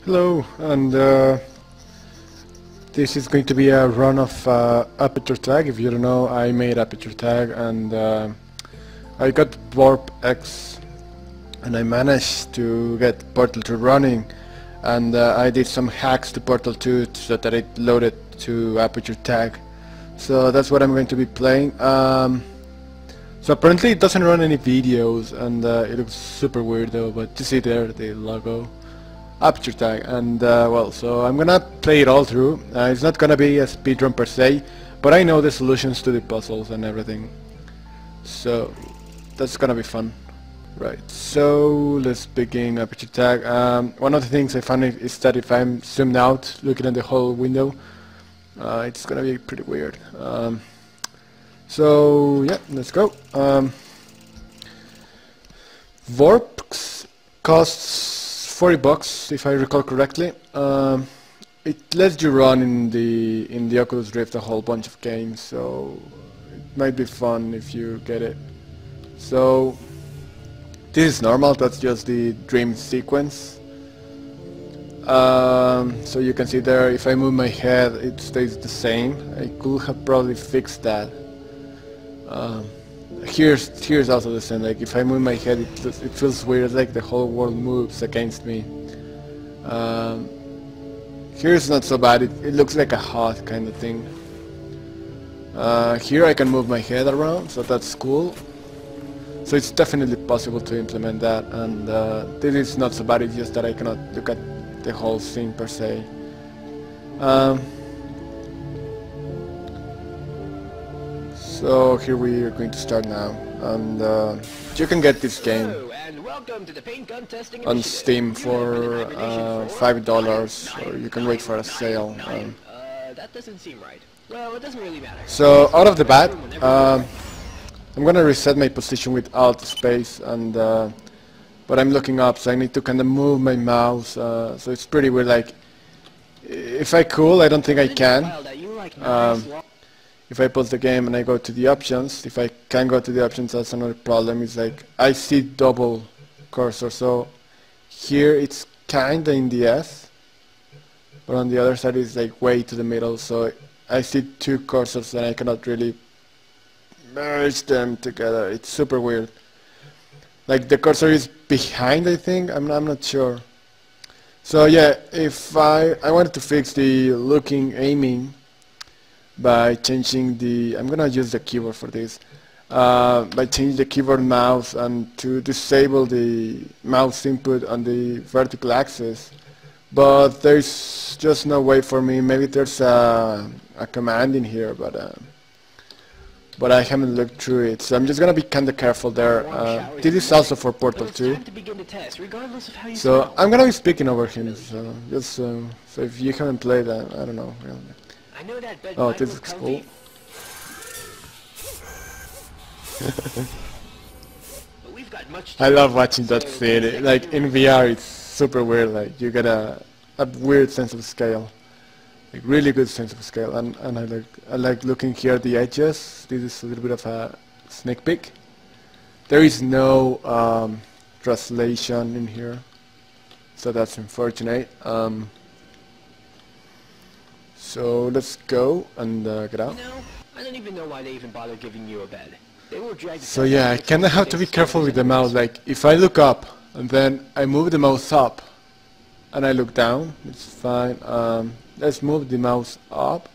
Hello, and this is going to be a run of Aperture Tag. If you don't know, I made Aperture Tag, and I got VorpX, and I managed to get Portal 2 running, and I did some hacks to Portal 2 so that it loaded to Aperture Tag. So that's what I'm going to be playing. So apparently it doesn't run any videos, and it looks super weird though, but you see there the logo. Aperture Tag, and well, so I'm gonna play it all through. It's not gonna be a speedrun per se, but I know the solutions to the puzzles and everything, so that's gonna be fun. Right, so let's begin Aperture Tag. One of the things I found is that if I'm zoomed out looking at the whole window, it's gonna be pretty weird. So yeah, let's go. VorpX costs $40 if I recall correctly. It lets you run in the Oculus Rift a whole bunch of games, so it might be fun if you get it. So this is normal, that's just the dream sequence. So you can see there, if I move my head it stays the same. I could have probably fixed that. Here's also the same, like if I move my head it feels weird, like the whole world moves against me. Here's not so bad, it looks like a HUD kind of thing. Here I can move my head around, so that's cool. So it's definitely possible to implement that, and this is not so bad, it's just that I cannot look at the whole scene per se. So here we are going to start now, and you can get this game on Steam for $5, or you can wait for a sale. That doesn't seem right. Well, it doesn't really matter. So out of the bat, I'm gonna reset my position with Alt space, and but I'm looking up, so I need to kind of move my mouse. So it's pretty weird. Like if I could, I don't think I can. If I pause the game and I go to the options, if I can go to the options, that's another problem. It's like I see double cursor, so here it's kinda in the S, but on the other side it's like way to the middle, so I see two cursors and I cannot really merge them together. It's super weird. Like the cursor is behind, I think, I'm not sure. So yeah, if I wanted to fix the aiming by changing the, I'm gonna use the keyboard for this, by changing the keyboard mouse and to disable the mouse input on the vertical axis, but there's just no way for me. Maybe there's a command in here, but I haven't looked through it, so I'm just gonna be kinda careful there. This is also for Portal 2, so I'm gonna be speaking over him, so just so if you haven't played, I don't know really. Oh, this is cool. I love watching that scene. Like in VR, it's super weird. Like you get a weird sense of scale, like really good sense of scale. And I like looking here at the edges. This is a little bit of a sneak peek. There is no translation in here, so that's unfortunate. So let's go and get out. You know, I don't even know why they even bother giving you a bed. They will drag. So yeah, I kinda have to be careful with the mouse. Like if I look up and then I move the mouse up and I look down, it's fine. Let's move the mouse up.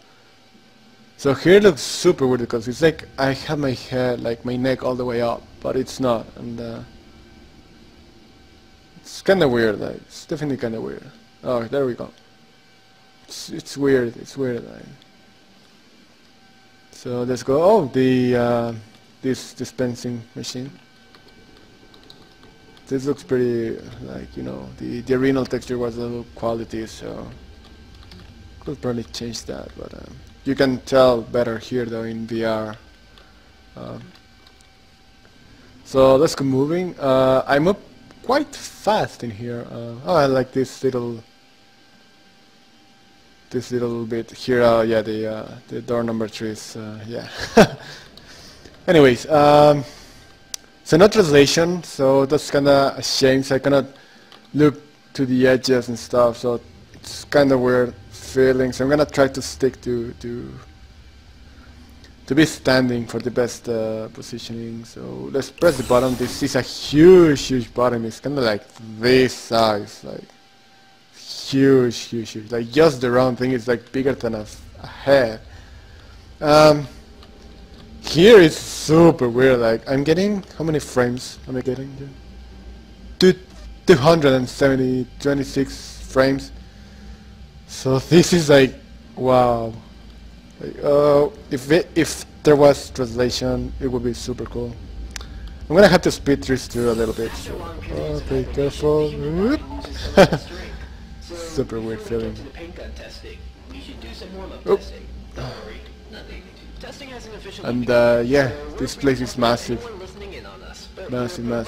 So here it looks super weird because it's like I have my head, like my neck all the way up, but it's not, and it's kinda weird. Like it's definitely kinda weird. Oh, there we go. It's weird. It's weird. So let's go. Oh, the this dispensing machine. This looks pretty, like, you know, the original texture was a low quality, so could probably change that. But you can tell better here though in VR. So let's go moving. I move quite fast in here. Oh, I like this little bit here. Yeah, the door number 3 is yeah. Anyways, so no translation, so that's kinda a shame, so I cannot look to the edges and stuff, so it's kind of weird feeling. So I'm gonna try to stick to be standing for the best positioning. So let's press the button. This is a huge button. It's kind of like this size, like huge. Like just the round thing is like bigger than a head. Here it's super weird. Like I'm getting, how many frames am I getting here? 26 frames. So this is like, wow. Like, if there was translation, it would be super cool. I'm gonna have to speed this through a little bit. So, okay, careful. Super weird feeling. Oh. And yeah, this place is massive. Massive.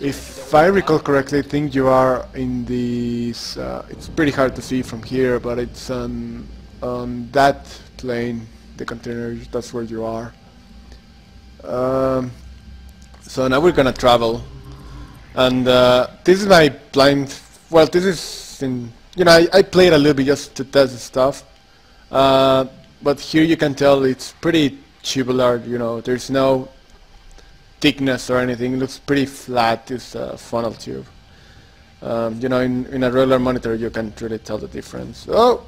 If I recall correctly, I think you are in this, it's pretty hard to see from here, but it's on that plane, the container, that's where you are. So now we're gonna travel, and this is my blind, well, this is in, you know, I played a little bit just to test the stuff, but here you can tell it's pretty tubular, you know, there's no thickness or anything. It looks pretty flat, this funnel tube. You know, in a regular monitor you can really tell the difference. Oh!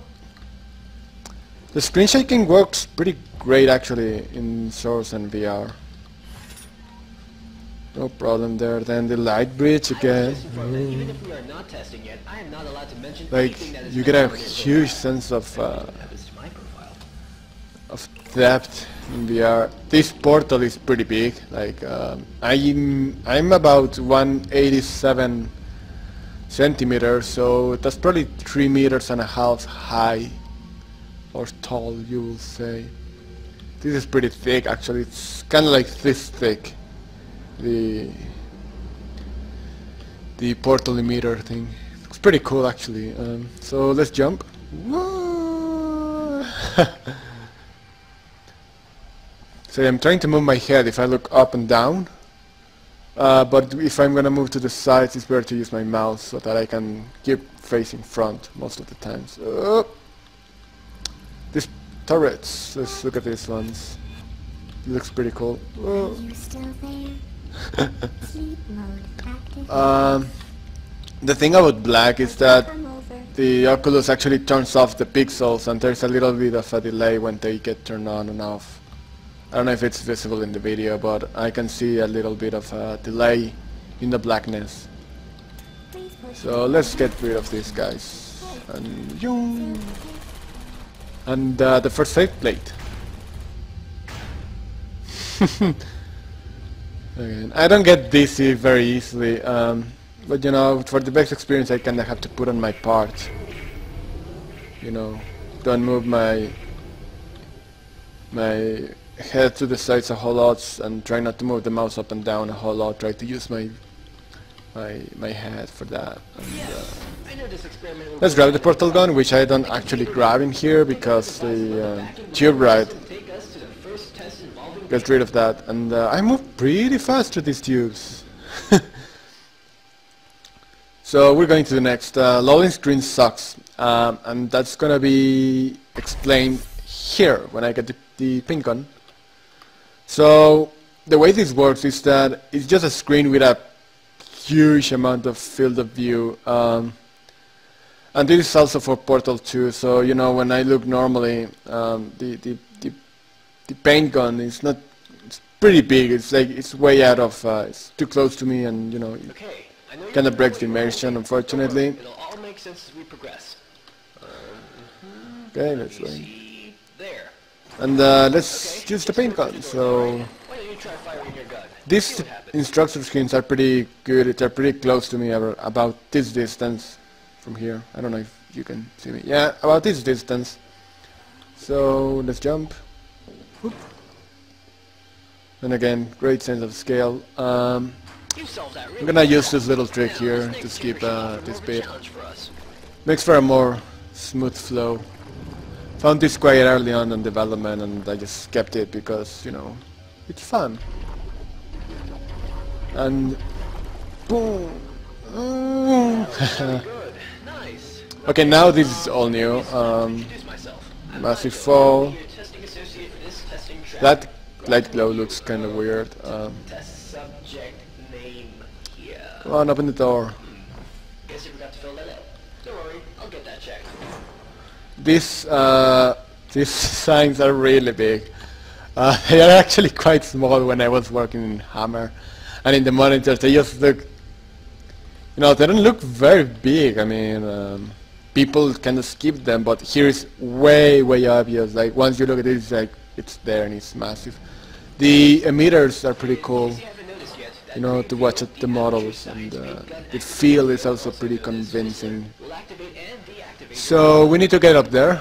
The screen shaking works pretty great actually in Source and VR. No problem there. Then the light bridge again. Like, you get a huge sense of depth in VR. This portal is pretty big. Like I'm about 187 centimeters, so that's probably 3.5 meters high or tall, you will say. This is pretty thick actually. It's kind of like this thick, the portal emitter thing. It's pretty cool actually. So let's jump. So I'm trying to move my head if I look up and down, but if I'm gonna move to the sides, it's better to use my mouse so that I can keep facing front most of the times. These turrets, let's look at these ones. It looks pretty cool. Are you still there? Sleep mode active. The thing about black is that the Oculus actually turns off the pixels, and there's a little bit of a delay when they get turned on and off. I don't know if it's visible in the video, but I can see a little bit of a delay in the blackness. So let's get rid of these guys. And the first aid plate. Again, I don't get dizzy very easily, but you know, for the best experience I kinda have to put on my part. You know, don't move my head to the sides a whole lot, and try not to move the mouse up and down a whole lot. Try to use my head for that. And, let's grab the portal gun, which I don't actually grab in here because the tube ride gets rid of that, and I move pretty fast through these tubes. So we're going to the next. Loading screen sucks, and that's gonna be explained here when I get the pink gun. So the way this works is that it's just a screen with a huge amount of field of view, and this is also for Portal 2. So you know, when I look normally, the paint gun is not, it's pretty big. It's like it's way out of, it's too close to me, and you know, it kind of breaks the immersion, unfortunately. It'll all make sense as we progress. Okay, let's wait. And let's use the paint gun. So these instruction screens are pretty good. They're pretty close to me, about this distance from here. I don't know if you can see me. Yeah, about this distance. So let's jump. Whoop. And again, great sense of scale. I'm gonna use this little trick here to skip this bit. Makes for a more smooth flow. Found this quite early on in development, and I just kept it because, you know, it's fun. And boom! Good. Nice. Okay, now this is all new. Introduce myself. Massive fall. Testing associate for this testing track. That light glow looks kind of weird. Test subject name here. Come on, open the door. Guess you forgot to fill that out. Don't worry, I'll get that checked. These signs are really big. They are actually quite small when I was working in Hammer, and in the monitors they just look, you know, they don't look very big. I mean, people kind of skip them, but here is way obvious. Like once you look at it, it's like it's there and it's massive. The emitters are pretty cool, you know, to watch at the models, and the feel is also pretty convincing. We'll activate and deactivate. So we need to get up there.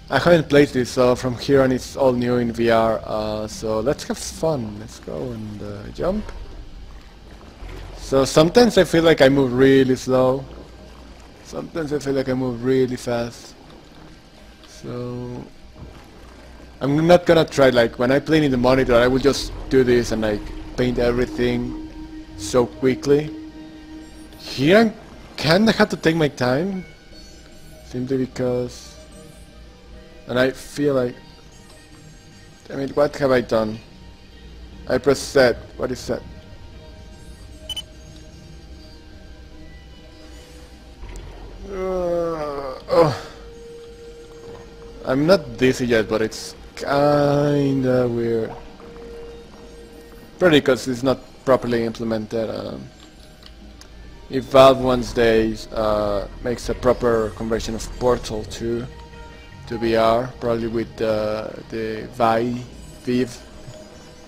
I haven't played this, so from here on it's all new in VR. So let's have fun. Let's go and jump. So sometimes I feel like I move really slow. Sometimes I feel like I move really fast. So I'm not gonna try, like when I play in the monitor I will just do this and like paint everything so quickly. Here I kinda have to take my time, simply because, and I feel like, I mean, what have I done? I press set. What is set? Oh. I'm not dizzy yet, but it's kinda weird. Probably because it's not properly implemented. If Valve once day makes a proper conversion of Portal 2 to VR, probably with the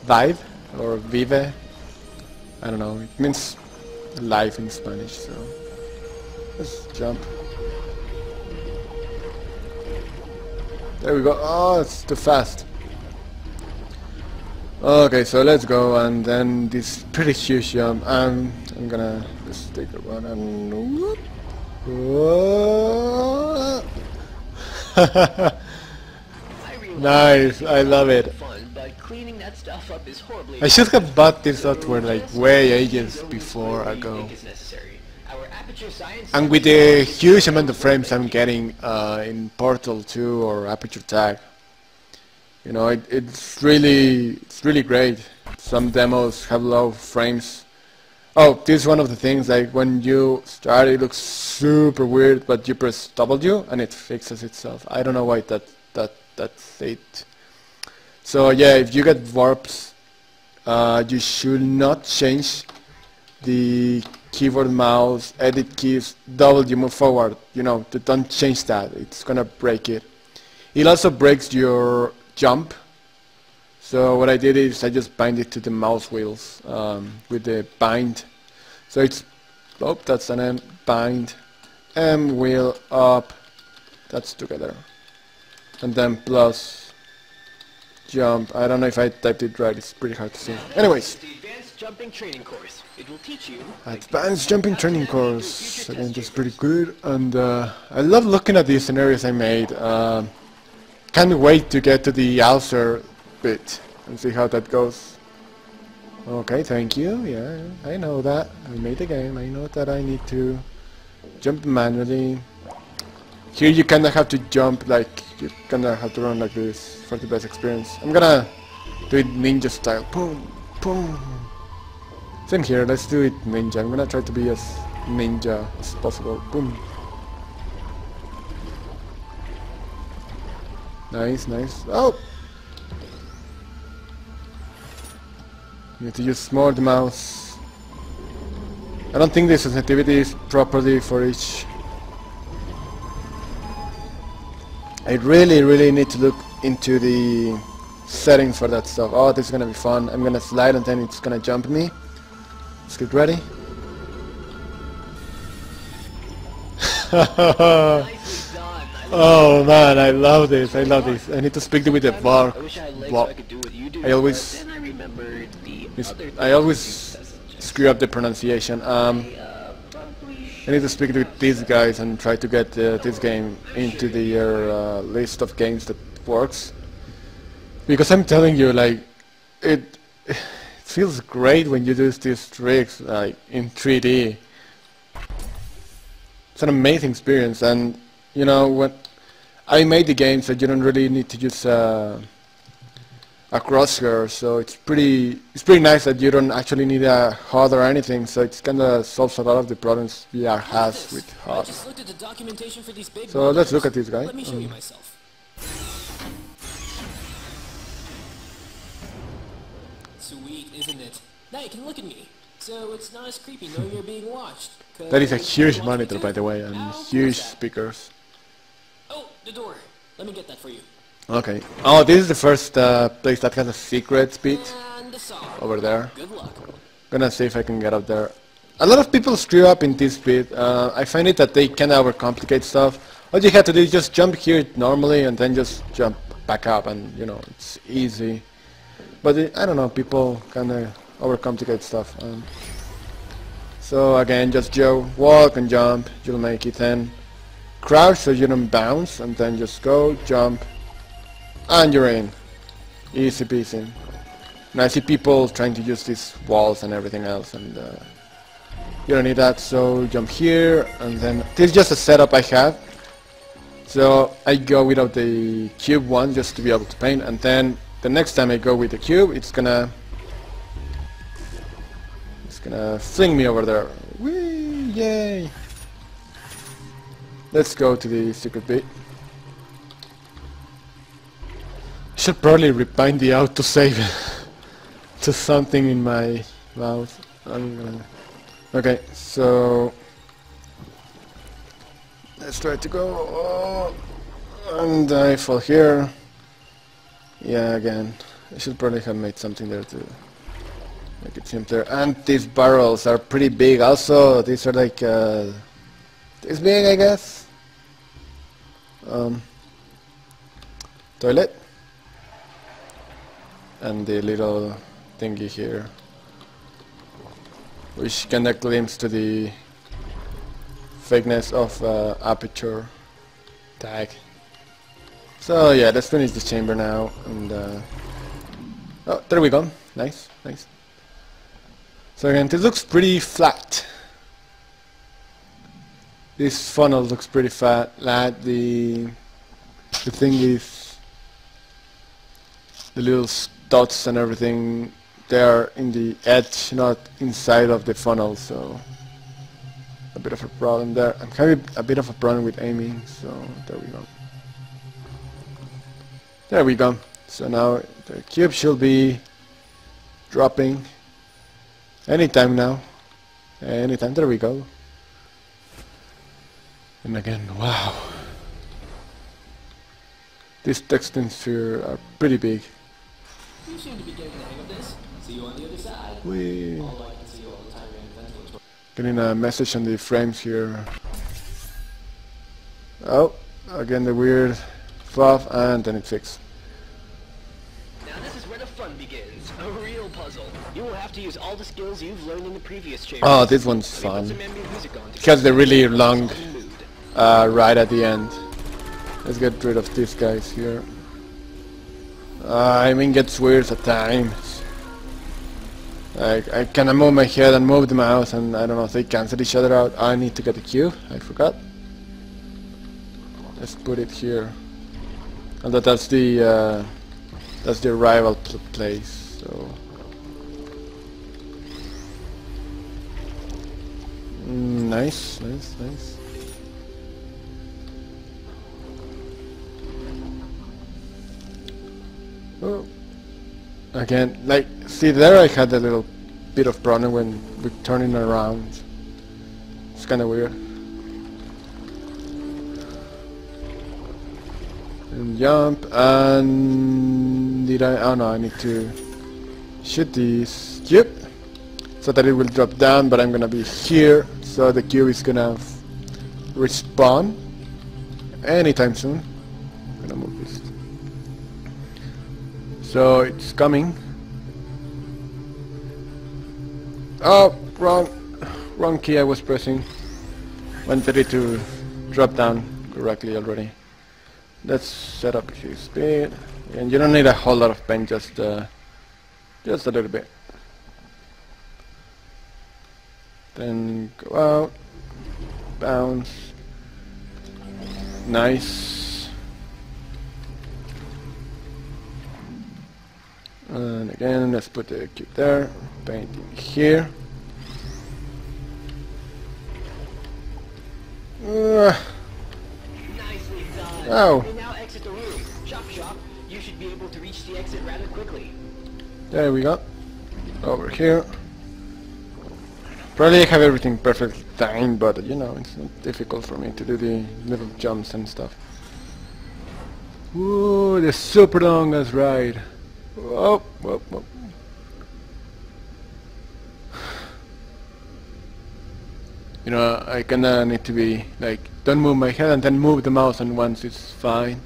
Vive or Vive, I don't know, it means life in Spanish, so let's jump. There we go. Oh, it's too fast. Okay, so let's go, and then this pretty huge jump. I'm gonna just take a run and whoop. Nice, I love it. Fun, but cleaning that stuff up is horribly I should have bought this software like way ages before ago. is necessary. Our Aperture Science And with the huge amount of frames I'm getting in Portal 2 or Aperture Tag, you know, it's really great. Some demos have low frames. Oh, this is one of the things, like when you start it looks super weird, but you press W and it fixes itself. I don't know why that's it. So yeah, if you get warps, you should not change the keyboard, mouse, edit keys, W, move forward, you know, don't change that, it's gonna break it. It also breaks your jump, so what I did is I just bind it to the mouse wheels with the bind. So it's, oh, that's an M, bind, M wheel up, that's together, and then plus jump. I don't know if I typed it right, it's pretty hard to see. Anyways, the Advanced Jumping Training Course. It will teach you Advanced Jumping Training Course. Again, just pretty good, and I love looking at these scenarios I made. Can't wait to get to the Alcer bit and see how that goes. Okay, thank you. Yeah, I know that. I made the game. I know that I need to jump manually. Here you kinda have to jump, like you kinda have to run like this for the best experience. I'm gonna do it ninja style. Boom, boom. Same here, let's do it ninja. I'm gonna try to be as ninja as possible. Boom. Nice, nice. Oh! You need to use more the mouse. I don't think the sensitivity is properly for each. I really need to look into the settings for that stuff. Oh, this is gonna be fun. I'm gonna slide and then it's gonna jump me. Let's get ready. Oh man, I love this. I love this. I need to speak with the VorpX. I always screw up the pronunciation. I need to speak with these guys and try to get this game into their list of games that works. Because I'm telling you, like, it's feels great when you do these tricks like in 3D. It's an amazing experience, and you know when I made the game, so you don't really need to use a crosshair, so it's pretty nice that you don't actually need a HUD or anything. So it's kind of solves a lot of the problems VR has with HUD. So let's look at this guy. Let me show you myself. Sweet, isn't it? Now you can look at me. So it's not as creepy knowing you're being watched. That is a huge monitor, by the way, and huge speakers. Oh, the door. Let me get that for you. Okay. Oh, this is the first place that has a secret bit And the saw. over there. Good luck. Gonna see if I can get up there. A lot of people screw up in this bit. I find it that they kind of overcomplicate stuff. All you have to do is just jump here normally and then just jump back up, and you know it's easy. But I don't know, people kind of overcomplicate stuff. So again, just walk and jump, you'll make it. Then crouch so you don't bounce, and then just go, jump, and you're in. Easy peasy. And I see people trying to use these walls and everything else, and you don't need that. So jump here, and then this is just a setup I have. So I go without the cube one just to be able to paint, and then the next time I go with the cube, it's gonna fling me over there. Whee! Yay! Let's go to the secret bit. I should probably rebind the autosave to something in my mouth. Okay, so let's try to go. Oh, and I fall here. Yeah, again, I should probably have made something there to make it simpler. And these barrels are pretty big also. These are like this big, I guess. Toilet. And the little thingy here, which kinda claims to the fakeness of Aperture Tag. So yeah, let's finish this chamber now, and oh, there we go. Nice, nice. So again, this looks pretty flat. This funnel looks pretty flat. The thing is, the little dots and everything, they are in the edge, not inside of the funnel. So a bit of a problem there. I'm having a bit of a problem with aiming. So there we go. There we go. So now the cube should be dropping anytime now. Anytime. There we go. And again, wow. These textures here are pretty big. You seem to be getting the hang of this. See you on the other side. Whee. Although I can see you all the time in Getting a message on the frames here. Oh, again the weird fluff, and then it fixed. Now this is where the fun begins. A real puzzle. You will have to use all the skills you've learned in the previous chamber. Oh, this one's fun. It has the really long ride at the end. Let's get rid of these guys here. I mean, it gets weird at times. Like, I kinda move my head and move the mouse, and I don't know if they cancel each other out. I need to get the cube. I forgot. Let's put it here. And that's the arrival place. So nice, nice, nice. Oh. Again, like, see there I had a little bit of problem when we're turning around. It's kinda weird. And jump, and did I? Oh no, I need to shoot this cube so that it will drop down, but I'm gonna be here, so the cube is gonna respawn anytime soon. I'm gonna move this. So it's coming. Oh, wrong key I was pressing. Wanted it to drop down correctly already. Let's set up his speed, and you don't need a whole lot of paint, just a little bit. Then go out, bounce, nice, and again let's put the cube there, paint in here. Nicely done. Oh. And now exit the room. Chop chop. You should be able to reach the exit rather quickly. There we go. Over here. Probably I have everything perfectly timed, but you know, it's not difficult for me to do the little jumps and stuff. Ooh, the super longest ride. Whoa, whoa, whoa. You know, I kinda need to be like, don't move my head and then move the mouse, and once it's fine,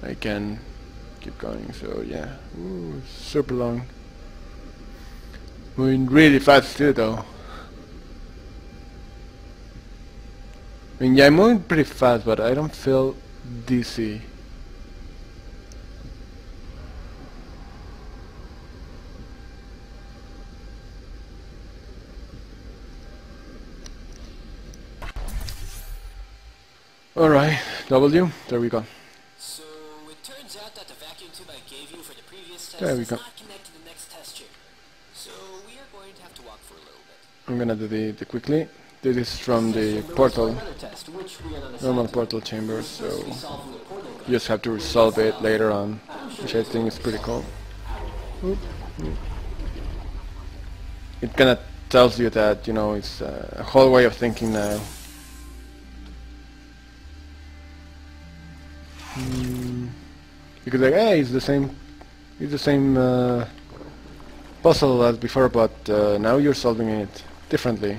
I can keep going. So yeah, ooh, super long. Moving really fast too, though. I mean, yeah, I'm moving pretty fast, but I don't feel dizzy. Alright, W, there we go. So it turns out that the vacuum tube I gave you for the previous test There we is go. not connected to the next test chamber. So we are going to have to walk for a little bit. I'm gonna do the quickly. This is from the portal, normal portal chamber, so you just have to resolve it later on, which I think is pretty cool. Oop, oop. It kinda tells you that, you know, it's a whole way of thinking now. Because like, hey, it's the same puzzle as before, but now you're solving it differently.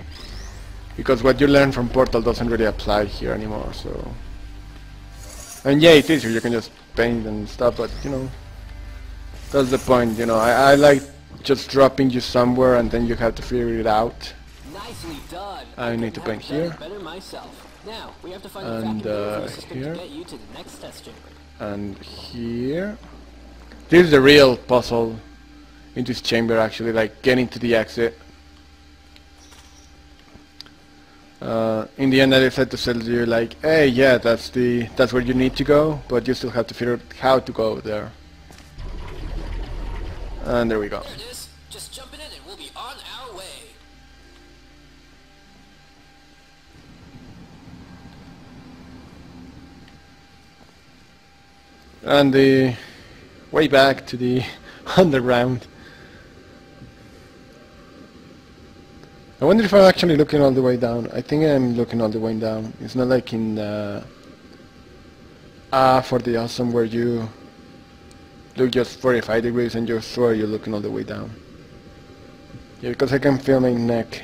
Because what you learn from Portal doesn't really apply here anymore, so... And yeah, it's easier, you can just paint and stuff, but you know, that's the point, you know, I like just dropping you somewhere and then you have to figure it out. Nicely done. I need to paint here. Better myself. Now, we have to find And the system here. to get you to the next test chamber. And here. This is the real puzzle in this chamber, actually, like getting to the exit. In the end I decided to tell you like, hey, yeah, that's where you need to go, but you still have to figure out how to go there. And there we go. There it is. Just jump in it and we'll be on our way. And the way back to the underground. I wonder if I'm actually looking all the way down. I think I'm looking all the way down. It's not like in for the awesome where you look just 45 degrees and you're sure you're looking all the way down. Yeah, because I can feel my neck.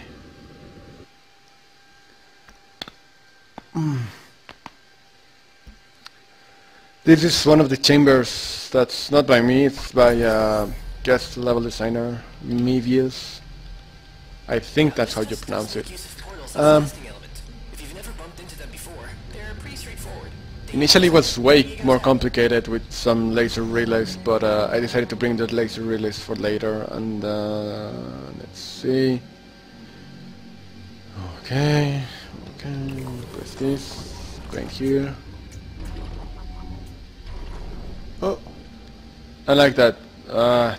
This is one of the chambers that's not by me, it's by guest level designer, Mevius. I think that's how you pronounce it. Initially it was way more complicated with some laser relays, but I decided to bring the laser relays for later, and let's see. Okay, press this, going here. Oh, I like that.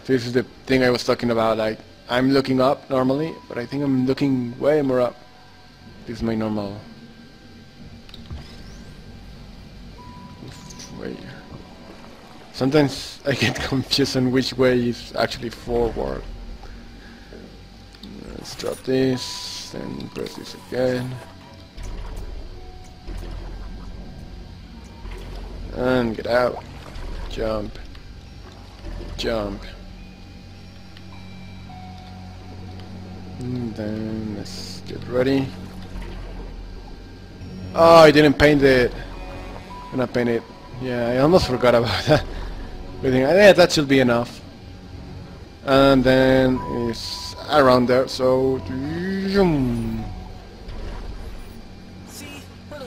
This is the thing I was talking about, like, I'm looking up normally, but I think I'm looking way more up. This is my normal way. Sometimes I get confused on which way is actually forward. Let's drop this, then press this again. And get out. Jump. Jump. And then let's get ready. Oh, I didn't paint it. I'm gonna paint it. Yeah, I almost forgot about that. I think, yeah, that should be enough. And then it's around there, so...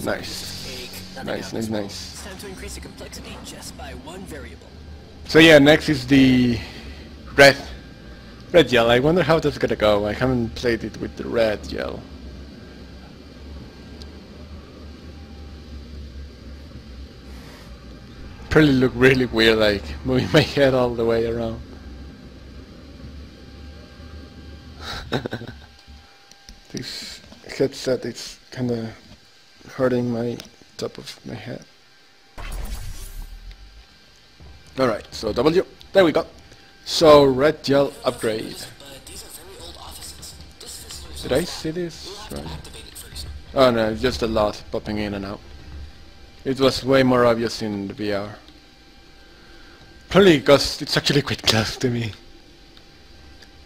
Nice. Nice. It's time to increase the complexity just by one variable. So yeah, next is the red Red gel, I wonder how that's gonna go. I haven't played it with the red gel. Probably look really weird, like moving my head all the way around. This headset is kinda hurting my top of my head. Alright, so W, there we go. So red gel upgrade. Did I see this? Right. Oh no, it's just a lot popping in and out. It was way more obvious in the VR. Probably because it's actually quite close to me.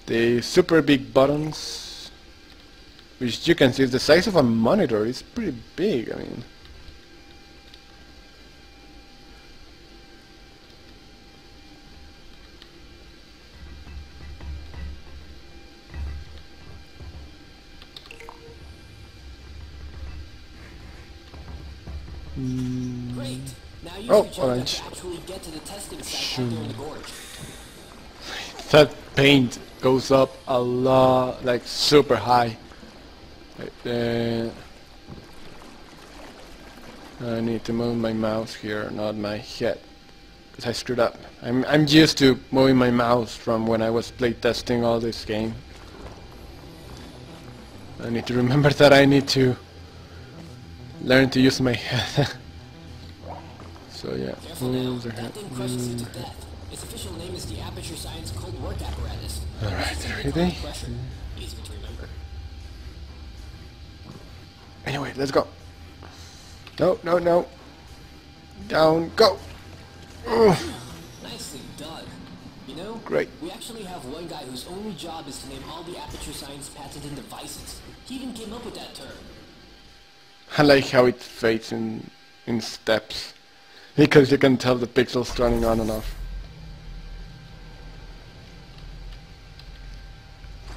The super big buttons, which you can see is the size of a monitor, is pretty big, I mean. Great. Now use Oh, your jump orange. to actually get to the testing site out there in the gorge. That paint goes up a lot, like super high. Right there. I need to move my mouse here, not my head, because I screwed up. I'm used to moving my mouse from when I was playtesting all this game. I need to remember that I need to learn to use my head. So yeah. Careful now. That thing crushes you to death. Its official name is the Aperture Science Cold Work Apparatus. Alright, It's ready? pressure. Easy to remember. Anyway, let's go. No, no, no. Down, go. Ugh. Nicely done. You know, Great. we actually have one guy whose only job is to name all the Aperture Science patented devices. He even came up with that term. I like how it fades in steps, because you can tell the pixels turning on and off.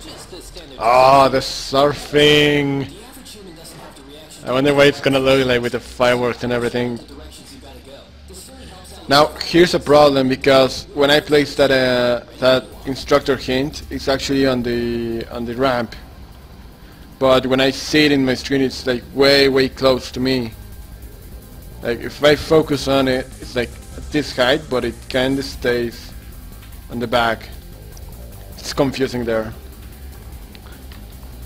Just the standard. Ah, the surfing. The average human doesn't have the reaction I wonder what it's gonna look like with the fireworks and everything. to the directions you gotta go. This really helps out. Now, here's a problem, because when I place that instructor hint, it's actually on the ramp. But when I see it in my screen, it's like way close to me. Like if I focus on it, it's like at this height, but it kinda stays on the back. It's confusing there.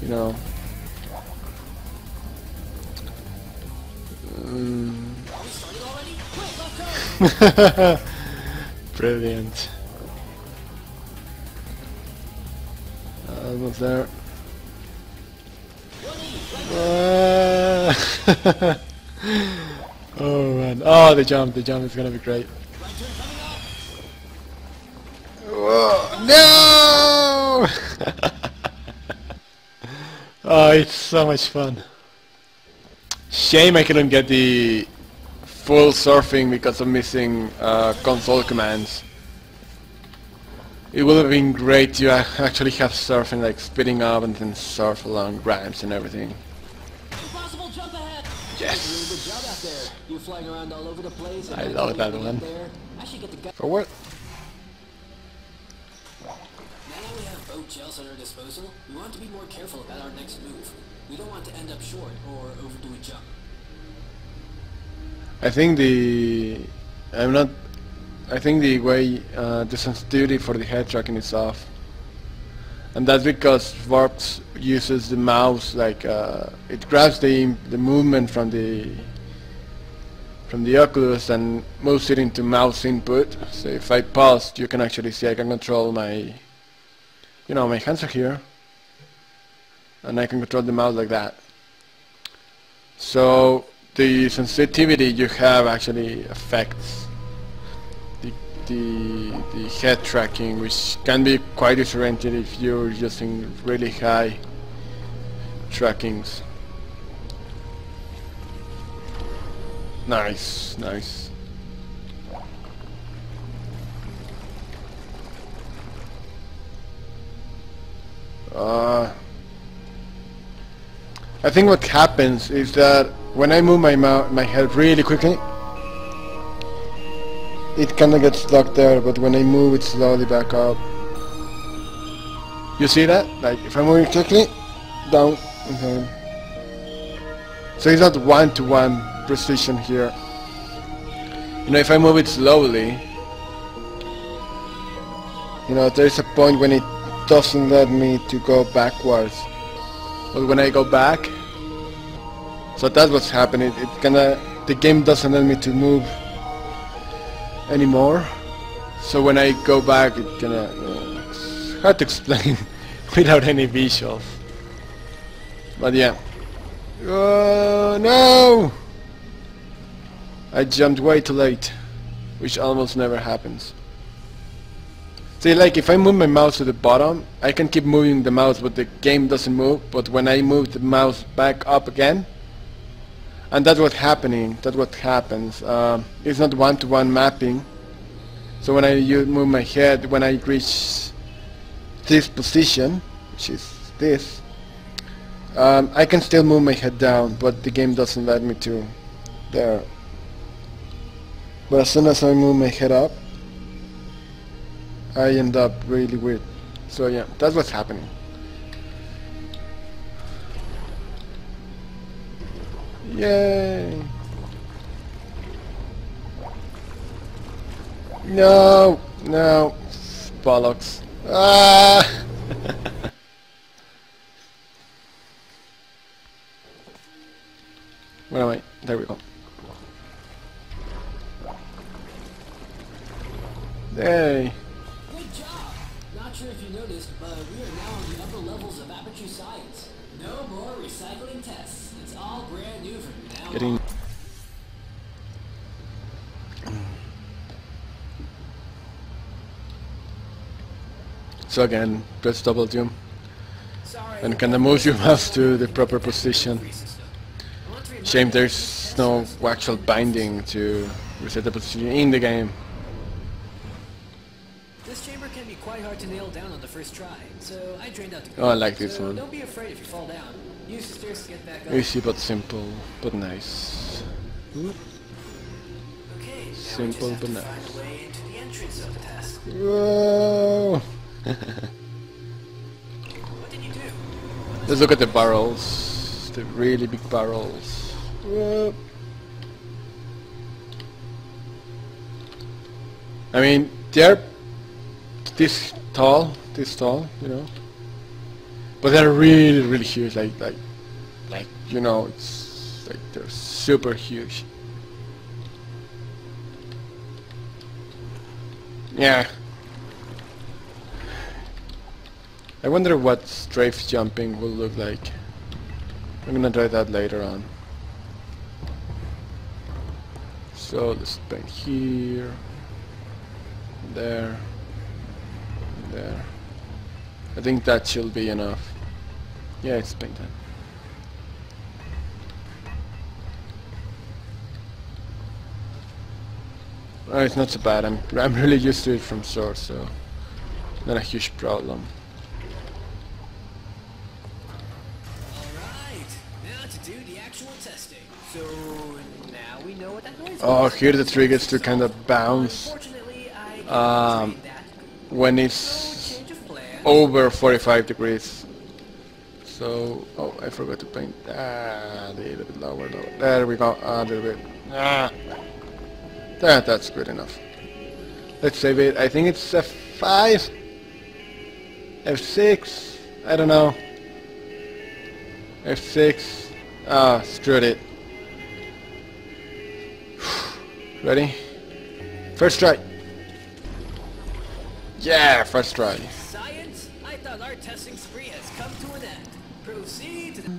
You know. Are we starting already? Quick, let's go! Brilliant. Almost there. Oh man! Oh, the jump is gonna be great. Right turn coming up. Whoa, no! Oh, it's so much fun. Shame I couldn't get the full surfing because of missing console commands. It would have been great to actually have surfing, like speeding up and then surf along ramps and everything. Impossible jump ahead. Yes! Really good job out there. You're flying around all over the place. And I then love that landing one. up there. I should get the guy. Forward. Now that we have both gels at our disposal, we want to be more careful about our next move. We don't want to end up short or overdo a jump. I think I think the way the sensitivity for the head tracking is off, and that's because VorpX uses the mouse, like it grabs the movement from the Oculus and moves it into mouse input. So if I pause, you can actually see I can control my, you know, my hands are here, and I can control the mouse like that. So the sensitivity you have actually affects the head tracking, which can be quite disorienting if you're using really high trackings. Nice, nice. I think what happens is that when I move my head really quickly, it kinda gets stuck there, but when I move it slowly back up, You see that? Like if I'm moving quickly, down and down. So it's not one-to-one precision here. You know, if I move it slowly, you know, there's a point when it doesn't let me to go backwards. But when I go back, so that's what's happening. The game doesn't let me to move anymore. So when I go back, it it's hard to explain without any visuals. But yeah. Oh no! I jumped way too late, which almost never happens. See, like if I move my mouse to the bottom, I can keep moving the mouse, but the game doesn't move. But when I move the mouse back up again, and that's what's happening. That's what happens. It's not one-to-one mapping. So when I move my head, when I reach this position, which is this, I can still move my head down, but the game doesn't let me to there. But as soon as I move my head up, I end up really weird. So yeah, that's what's happening. Yay! No! No! Bollocks. Ah! Where am I? There we go. Hey! Good job! Not sure if you noticed, but we are now on the upper levels of Aperture Science. No more recycling tests. It's all brand new from now Getting. on. So again, press W Sorry, and can move your mouse to the proper position. Shame there's no actual binding to reset the position in the game. This chamber can be quite hard to nail down on the first try, so I trained out to Oh, I like this so one. don't be afraid if you fall down. Use the stairs to get back up. Easy but simple, but nice. Okay, now Simple we just but have to find a way into the entrance of the test. Whoa! What did you do? Let's look at the barrels, the really big barrels. Whoa. I mean, they're this tall, you know, but they're really, really huge. Like, you know, it's like they're super huge. Yeah. I wonder what strafe jumping will look like. I'm gonna try that later on. So let's paint here, there, there. I think that should be enough. Yeah, it's painted. Oh, it's not so bad. I'm really used to it from Source, so not a huge problem. Alright, now to do the actual testing. So now we know what that noise Oh, was. here the triggers to kind of bounce Unfortunately, I can't say that. when it's So, change of plan. over 45 degrees. So, oh, I forgot to paint. A little bit lower. There we go. A little bit. That's good enough. Let's save it. I think it's F5, F6. I don't know. F6. Ah, screwed it. Ready? First try. Yeah, first try. Science? I thought our testing spree has come to an end. Proceed to the...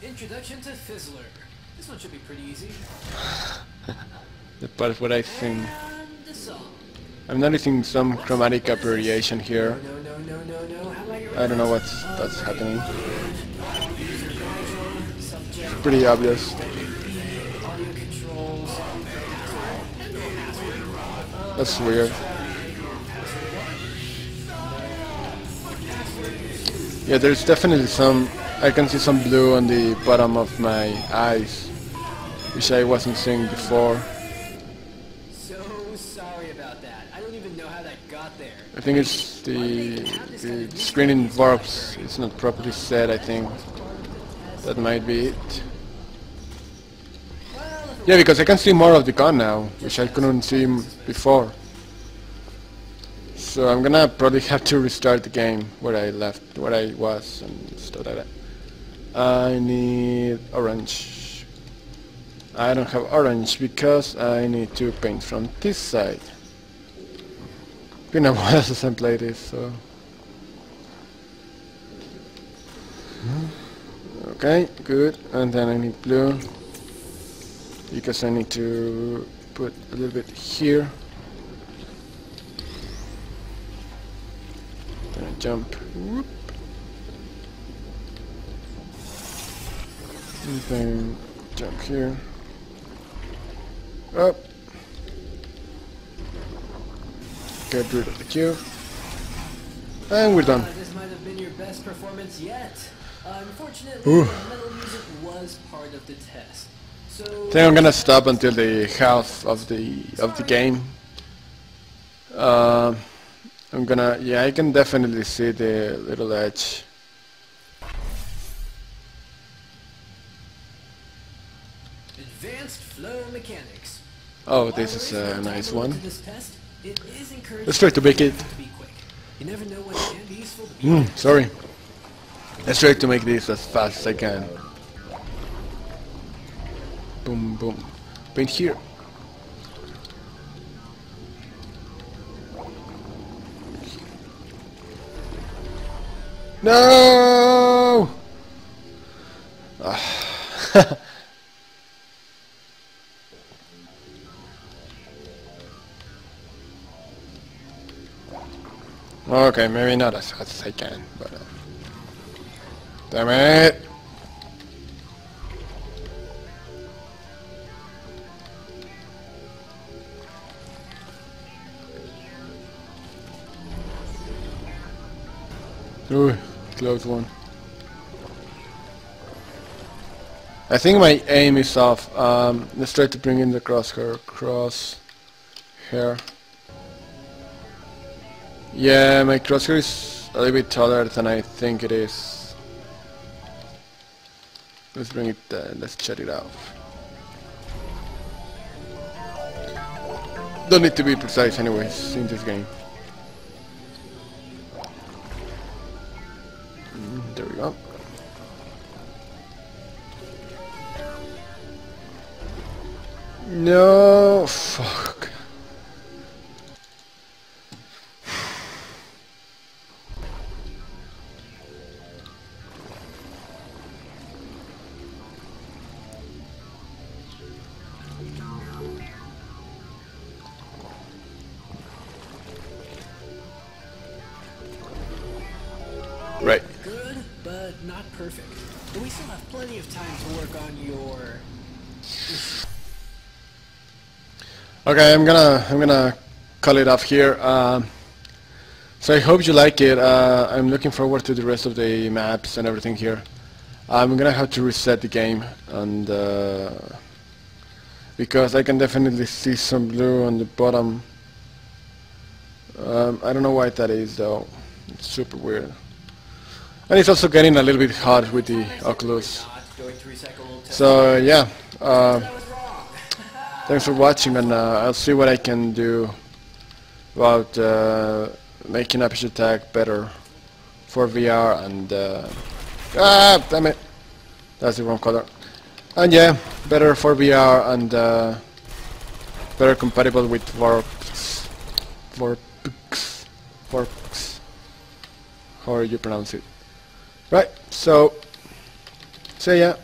Introduction to Fizzler. This one should be pretty easy. The part where I sing. And the song. I'm noticing some chromatic aberration here. No. How about your I don't know that's happening. subject? Pretty obvious. Audio controls. That's weird. Yeah, there's definitely some. I can see some blue on the bottom of my eyes, which I wasn't seeing before. So sorry about that. I think it's the screen in VorpX. It's not properly set, I think. That might be it. Yeah, because I can see more of the gun now, which I couldn't see before. So I'm gonna probably have to restart the game where I left, where I was, and stuff like that. I need orange. I don't have orange because I need to paint from this side. Been a while since I played this, so. Okay, good. And then I need blue because I need to put a little bit here. Then I jump. Whoop. And then jump here. Up. Get rid of the cube. And we're done. This might have been your best performance yet. Unfortunately, the metal music was part of the test. So I think I'm gonna stop until the half of the game. I'm gonna, yeah, I can definitely see the little edge. advanced flow mechanics. Oh, this is a nice one. This test, it is Let's try to make it. to be quick. You never know when it can be useful to be Sorry. Let's try to make this as fast as I can. Boom, boom. Paint here. No! Okay, maybe not as fast as I can, but damn it! Ooh, close one. I think my aim is off. Let's try to bring in the crosshair. Yeah, my crosshair is a little bit taller than I think it is. Let's bring it. Let's shut it off. Don't need to be precise, anyways, in this game. There we go. No, fuck. Right. good, but not perfect. But we still have plenty of time to work on your... Okay, I'm gonna call it off here. So I hope you like it. I'm looking forward to the rest of the maps and everything here. I'm gonna have to reset the game, and because I can definitely see some blue on the bottom. I don't know why that is though. It's super weird. And it's also getting a little bit hot with the Oculus. So yeah, thanks for watching, and I'll see what I can do about making Aperture Tag better for VR and damn it, that's the wrong color. And yeah, better for VR and better compatible with VorpX, however you pronounce it. Right, so yeah.